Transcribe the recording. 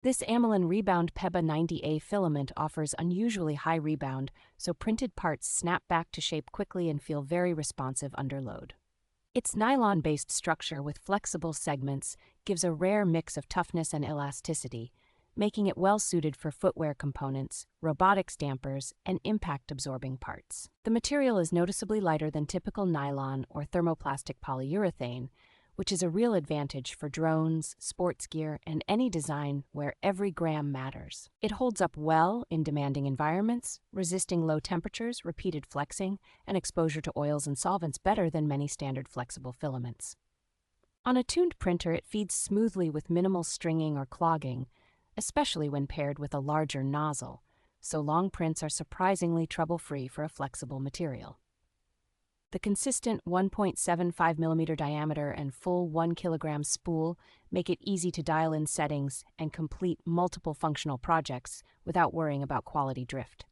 This AMOLEN Rebound PEBA 90A filament offers unusually high rebound, so printed parts snap back to shape quickly and feel very responsive under load. Its nylon-based structure with flexible segments gives a rare mix of toughness and elasticity, making it well-suited for footwear components, robotics dampers, and impact-absorbing parts. The material is noticeably lighter than typical nylon or thermoplastic polyurethane, which is a real advantage for drones, sports gear, and any design where every gram matters. It holds up well in demanding environments, resisting low temperatures, repeated flexing, and exposure to oils and solvents better than many standard flexible filaments. On a tuned printer, it feeds smoothly with minimal stringing or clogging, especially when paired with a larger nozzle, so long prints are surprisingly trouble-free for a flexible material. The consistent 1.75 mm diameter and full 1 kg spool make it easy to dial in settings and complete multiple functional projects without worrying about quality drift.